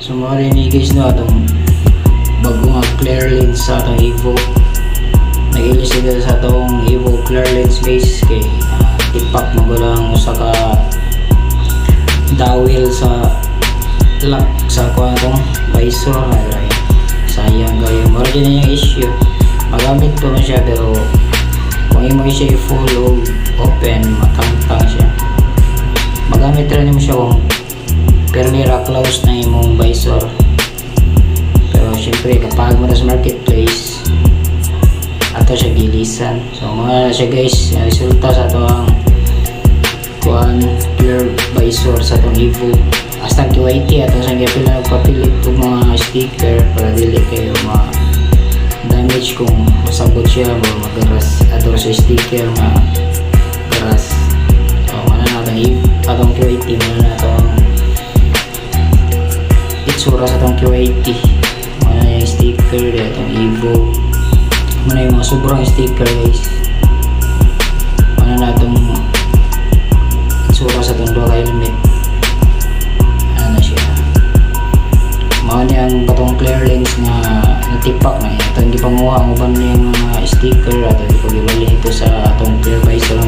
So mga rin guys no, atong bagong clear lens sa atong Evo. Nag-ilis sila sa atong Evo clear lens guys kay tipak mo lang usa ka dowel sa lock sa kuha itong visor. Ay, sayang kayo, mara dyan yung issue. Magamit ko na siya pero kung mo siya i-full open, matangtang siya. Magamit rin mo siya kung permira close na imong visor. Pero syempre kapag mo na sa marketplace ato siya gilisan. So mga na siya guys, resulta sa ito ang kuhan clear visor sa itong Evo. Hasta QIT ato sa gapil na nagpapilit po mga sticker para dili kayo damage kung masabot siya o magaras ato sa sticker nga garas. So mana natin atong QIT, mana natin itsura sa itong QIT, mana yung sticker itong Evo, mana yung mga sobrang sticker guys, mana natin itsura sa itong dual helmet. Ano na siya, mga niyang batong clear lens na natipak na ito, hindi panguha mo ba niyang mga sticker at hindi pag-ibalik ito sa atong clear visor.